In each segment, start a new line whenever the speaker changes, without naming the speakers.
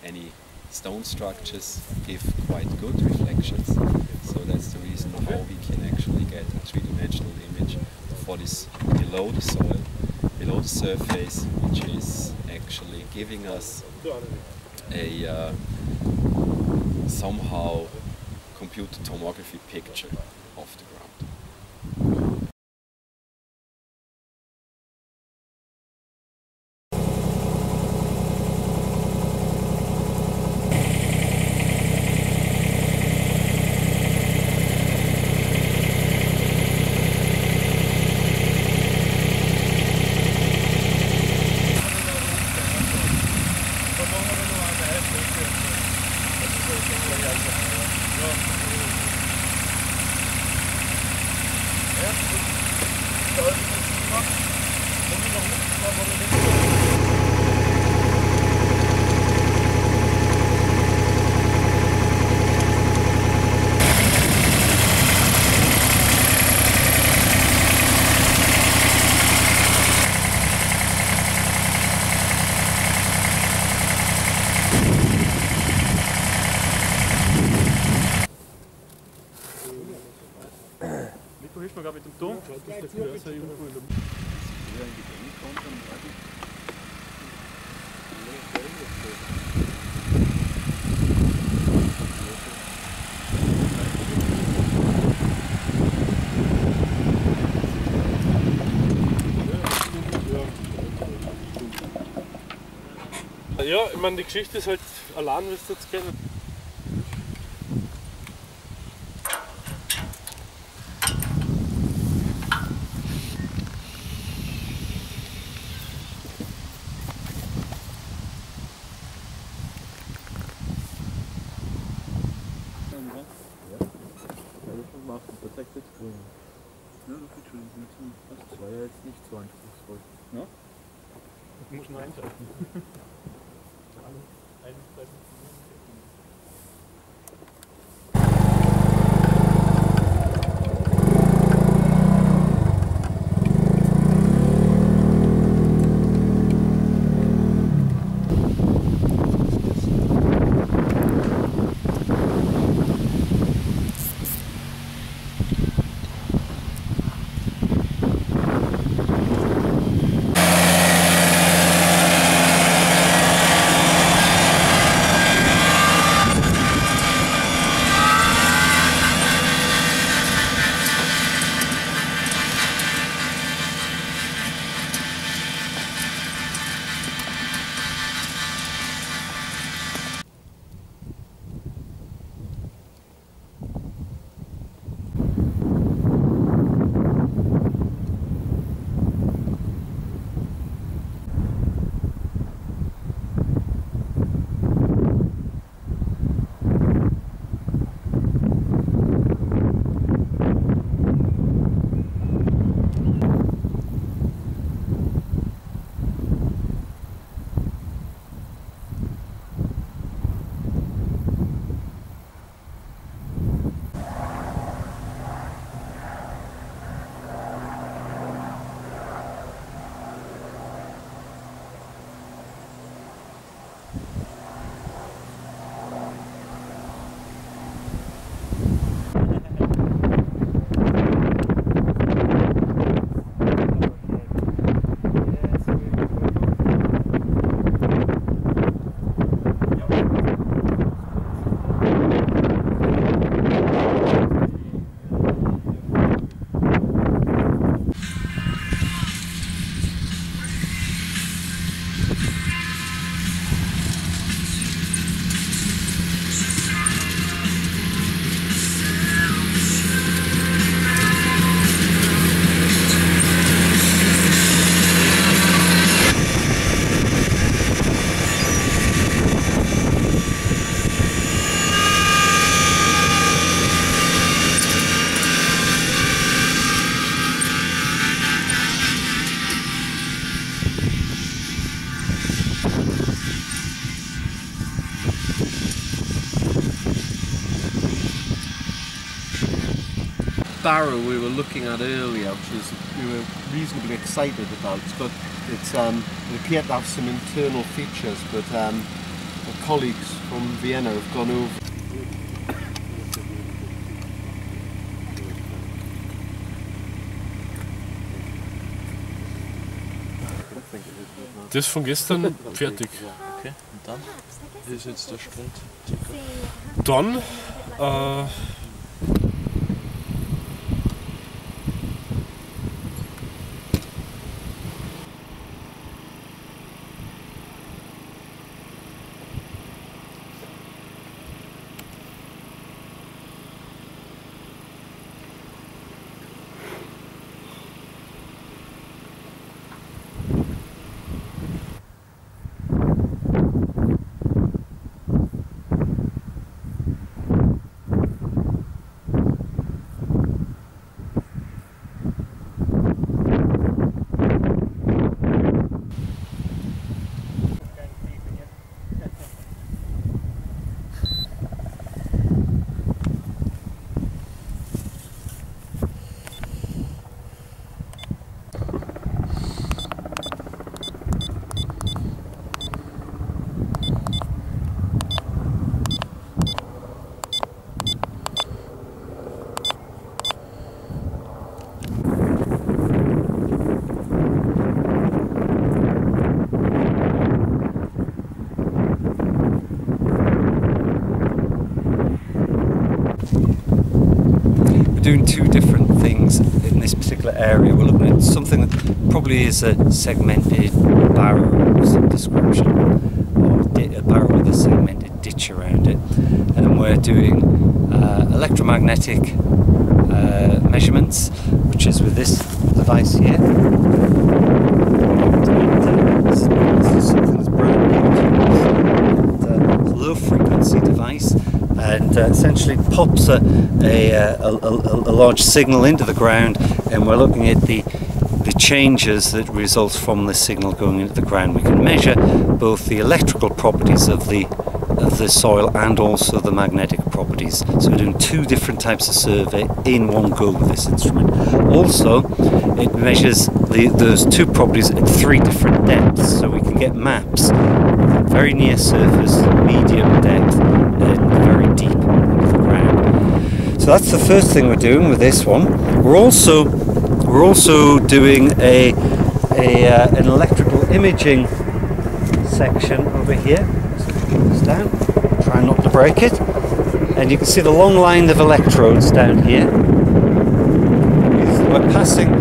any stone structures give quite good reflections. So that's the reason how we can actually get a three-dimensional image of what is below the soil, below the surface, which is actually giving us a somehow computer tomography picture of the ground.
Du hilfst mir gerade mit dem Ton, dass der Cursor irgendwo in der Ja, ich meine, die Geschichte ist halt allein, wirst du jetzt kennen.
Ja, das geht schon. Das war ja jetzt nicht so anspruchsvoll.
Ja? Ich muss nur einschalten.
barrow we were looking at earlier, which we were reasonably excited about, but it appeared to have some internal features, but our colleagues from Vienna have gone over.
Das von gestern fertig.
Okay, und dann? Wie ist jetzt der Stand?
Dann
doing two different things in this particular area. We're looking at something that probably is a segmented barrow of some description, or a barrow with a segmented ditch around it, and we're doing electromagnetic measurements, which is with this device here. This is something that's brand new to us. It's a low frequency device, and essentially pops a large signal into the ground, and we're looking at the changes that result from the signal going into the ground. We can measure both the electrical properties of the soil and also the magnetic properties. So we're doing two different types of survey in one go with this instrument. Also, it measures those two properties at three different depths, so we can get maps very near surface, medium depth, and very deep into the ground. So that's the first thing we're doing with this one. We're also doing an electrical imaging section over here. So put this down, try not to break it, and you can see the long line of electrodes down here. We're passing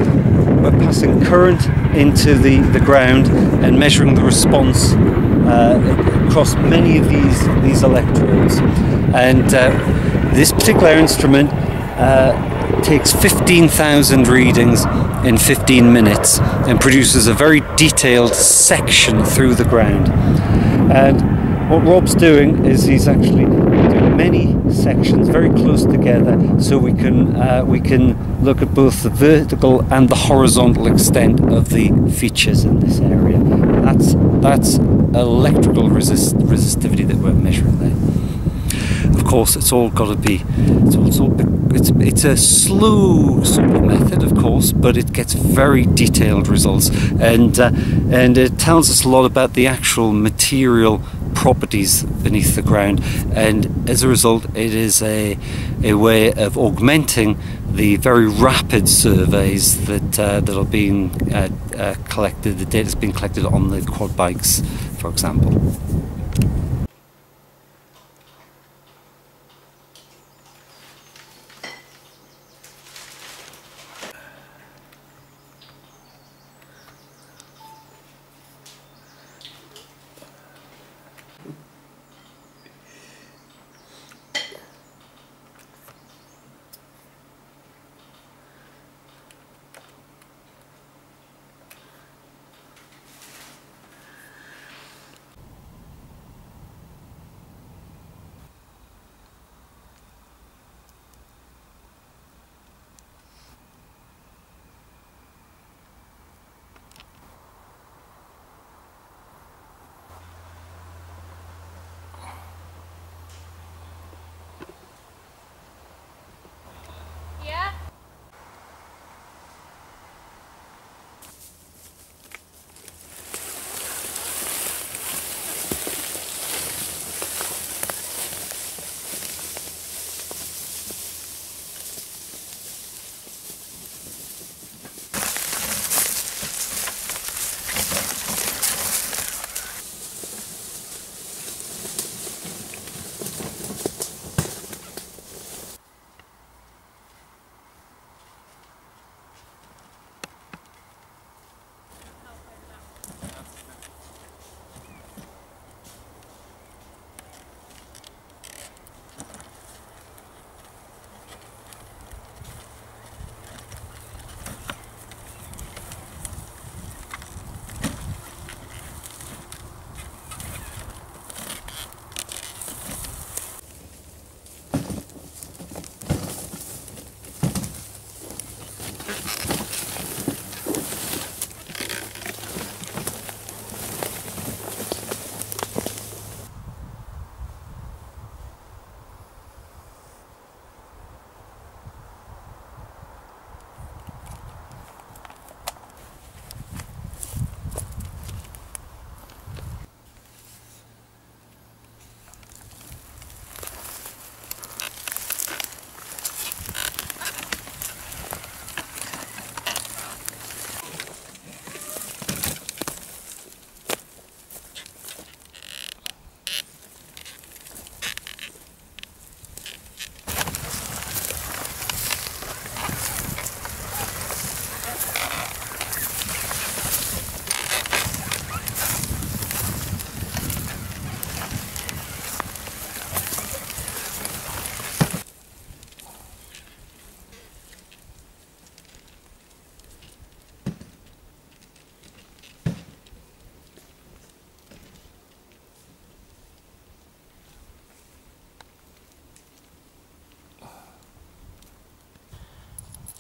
current into the ground and measuring the response across many of these electrodes. And this particular instrument takes 15,000 readings in 15 minutes and produces a very detailed section through the ground. And what Rob's doing is he's actually doing many sections very close together, so we can look at both the vertical and the horizontal extent of the features in this area. That's electrical resistivity that we're measuring there. Of course, it's all got to be. It's a slow sort of method, of course, but it gets very detailed results, and it tells us a lot about the actual material properties beneath the ground. And as a result, it is a way of augmenting the very rapid surveys that are being collected. The data is being collected on the quad bikes, for example.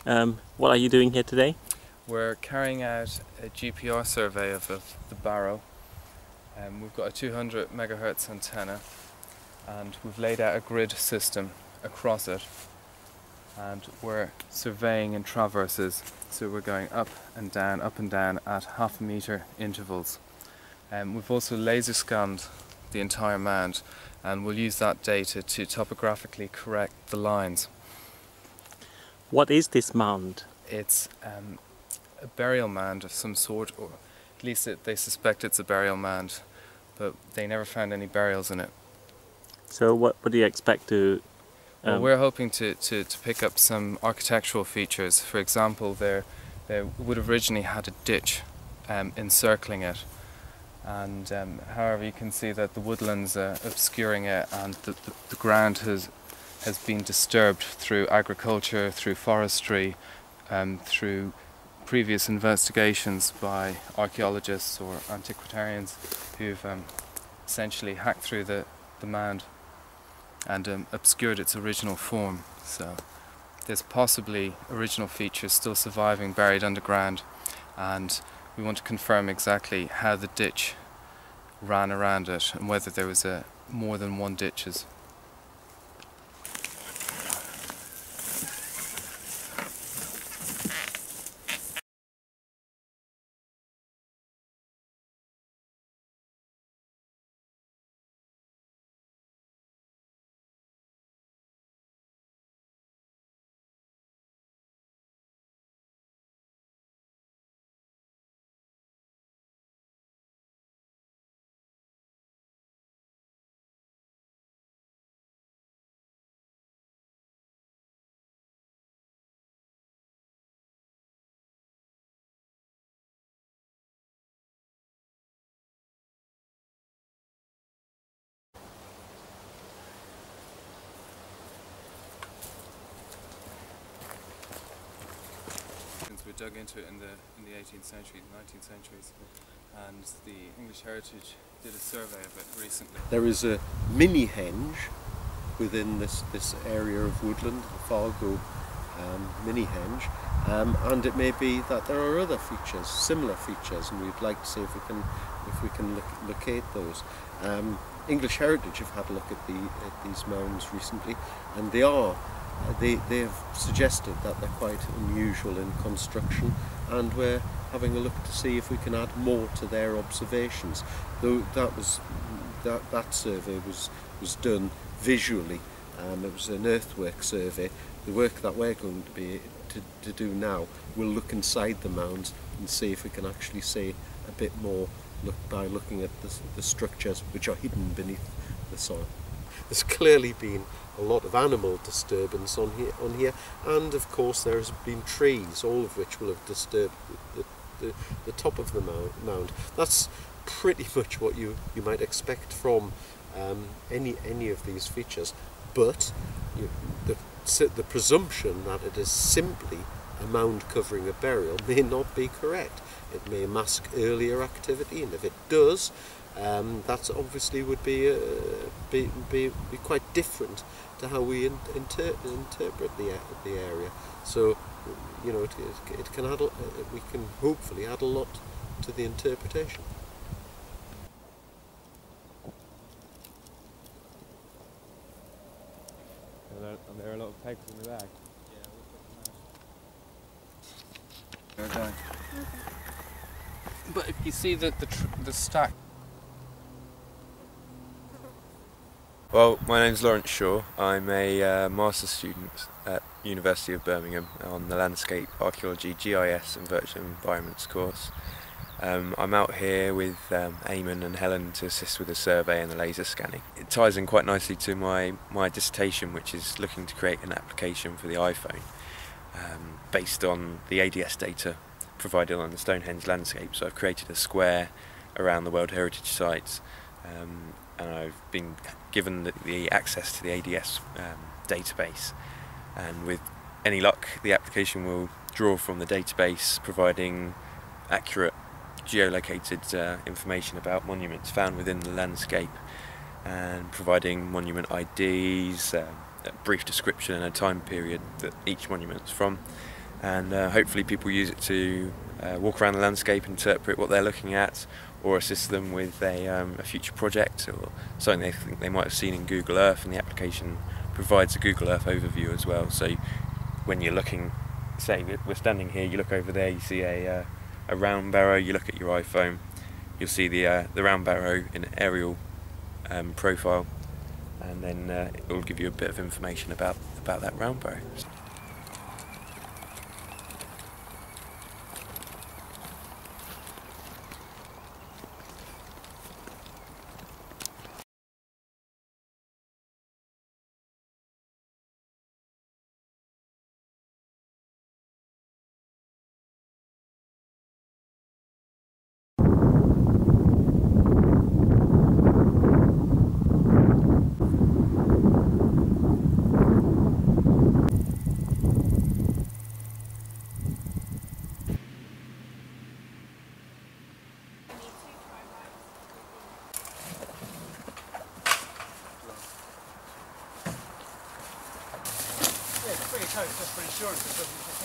What are you doing here today?
We're carrying out a GPR survey of the barrow. We've got a 200 megahertz antenna, and we've laid out a grid system across it, and we're surveying in traverses, so we're going up and down at half a metre intervals. We've also laser scanned the entire mound, and we'll use that data to topographically correct the lines.
What is this mound?
It's a burial mound of some sort, or at least they suspect it's a burial mound, but they never found any burials in it.
So what do you expect to...
Well, we're hoping to pick up some architectural features. For example, they would have originally had a ditch encircling it, and however you can see that the woodlands are obscuring it, and the ground has been disturbed through agriculture, through forestry, through previous investigations by archaeologists or antiquarians who've essentially hacked through the mound and obscured its original form. So there's possibly original features still surviving buried underground, and we want to confirm exactly how the ditch ran around it and whether there was more than one ditches. We dug into it in the 18th century, 19th centuries, and the English Heritage did a survey of it recently.
There is a mini henge within this area of woodland, the Fargo mini henge, and it may be that there are other features, similar features, and we'd like to see if we can locate those. English Heritage have had a look at these mounds recently, and they have suggested that they're quite unusual in construction, and we're having a look to see if we can add more to their observations. Though that survey was done visually. It was an earthwork survey. The work that we're going to be to do now, we'll look inside the mounds and see if we can actually say a bit more by looking at the structures which are hidden beneath the soil. There's clearly been a lot of animal disturbance on here, and of course there has been trees, all of which will have disturbed the top of the mound. That's pretty much what you might expect from any of these features, but the presumption that it is simply a mound covering a burial may not be correct. It may mask earlier activity, and if it does, that obviously would be quite different to how we interpret the area. So, you know, it can add. We can hopefully add a lot to the interpretation.
Are there a lot of pegs in the bag? Yeah, we'll put them out. They're done. But if you see the stack.
Well, my name's Lawrence Shaw. I'm a master's student at University of Birmingham on the Landscape Archaeology, GIS and Virtual Environments course. I'm out here with Eamon and Helen to assist with the survey and the laser scanning. It ties in quite nicely to my dissertation, which is looking to create an application for the iPhone based on the ADS data provided on the Stonehenge landscape. So I've created a square around the World Heritage Sites, and I've been given the access to the ADS database, and with any luck the application will draw from the database, providing accurate geolocated information about monuments found within the landscape, and providing monument IDs, a brief description and a time period that each monument's from, and hopefully people use it to walk around the landscape, interpret what they're looking at, or assist them with a future project or something they think they might have seen in Google Earth, and the application provides a Google Earth overview as well. So when you're looking, say we're standing here, you look over there, you see a round barrow, you look at your iPhone, you'll see the round barrow in aerial profile, and then it will give you a bit of information about that round barrow.
Pretty close, just for insurance, it doesn't really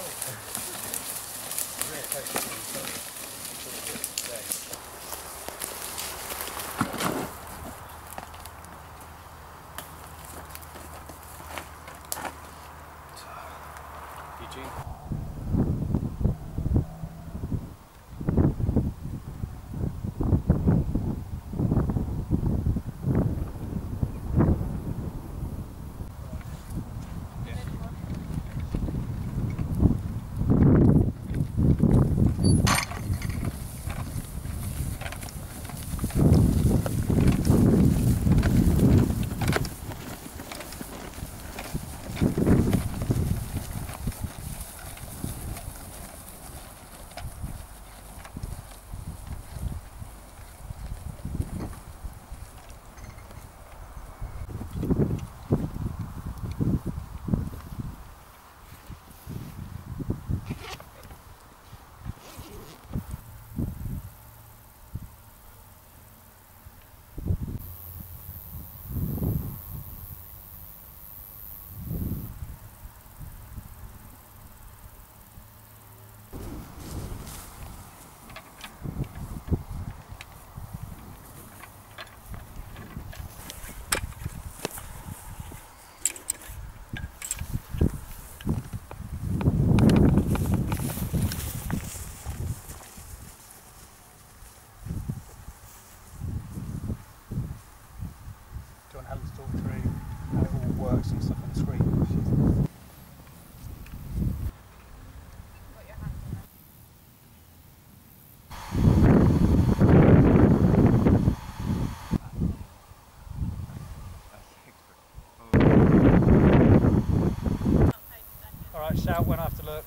and stuff on the screen. Alright, shout when I have to look.